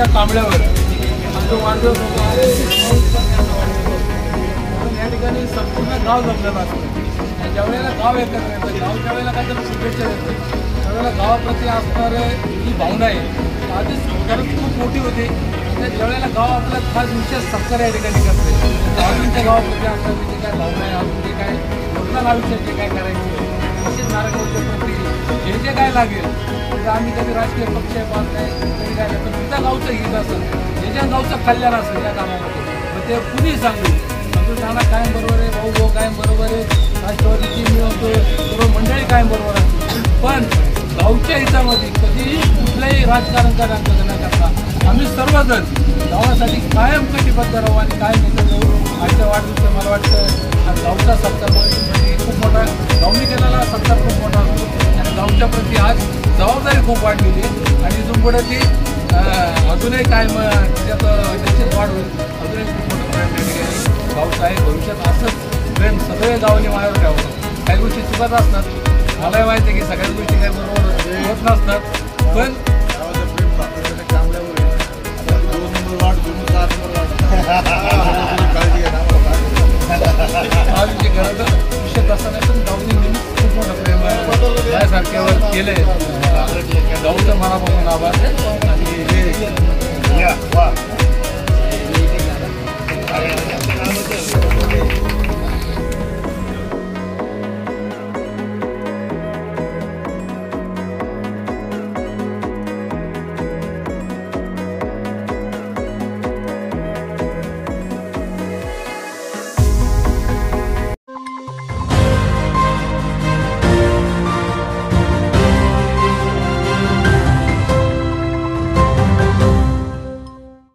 गावच्या कांबळ्यावर जो वाढदिवस होतो या ठिकाणी संपूर्ण गाव जमलेलं असतं। ज्यावेळेला गाव एकत्र येतं, गाव ज्यावेळेला काहीतरी शुभेच्छा देतं, त्यावेळेला गावाप्रती असणारे जी भावना आहे आधीच खरंच खूप मोठी होती। ज्यावेळेला गाव आपला खास विशेष सत्कार या ठिकाणी करते, गावांच्या गावाप्रती असणारी जी काय भावना आहे, अजून जे काय लोकल आयुष्यात जे काय करायचे तसेच नारायणगावच्या प्रती जे जे काय लागेल तर आम्ही कधी राजकीय पक्ष पाहत नाही, कधी काय नाही, पण तुझ्या गावचं हित असेल, जे ज्या गावचं कल्याण असेल या कामामध्ये मग ते कुणी सांगू संतोष नाना कायम बरोबर आहे, भाऊ कायम बरोबर आहे, राष्ट्रवादीची मी होतो सर्व मंडळी कायम बरोबर आहे, पण गावच्या हितामध्ये कधीही कुठलंही राजकारण करण्याकरता आम्ही सर्वजण गावासाठी कायम कटिबद्ध राहू आणि कायम एकत्र राहू। आजच्या वाढदिवसाचं मला वाटतं गावचा सत्कार खूप मोठा, गावनी केलेला सत्कार खूप मोठा असतो आणि गावच्या प्रती आज जबाबदारी खूप वाढलेली आहे आणि इथून पुढे ती अजूनही कायम त्याच्यात निश्चित वाढ होईल। अजूनही खूप मोठं प्रेम त्या ठिकाणी गावचं आहे। भविष्यात असंच प्रेम सगळे गावाने माझ्यावर ठेवतात। काही गोष्टी चुकत असतात, मलाही माहिती आहे की सगळ्याच गोष्टी काही बरोबर होत नसतात, पण विषय तसा नाही, पण गावनी नेहमी खूप मोठं प्रेम आहे माझ्यासारख्यावर केलंय। गावचं मनापासून आभार आणि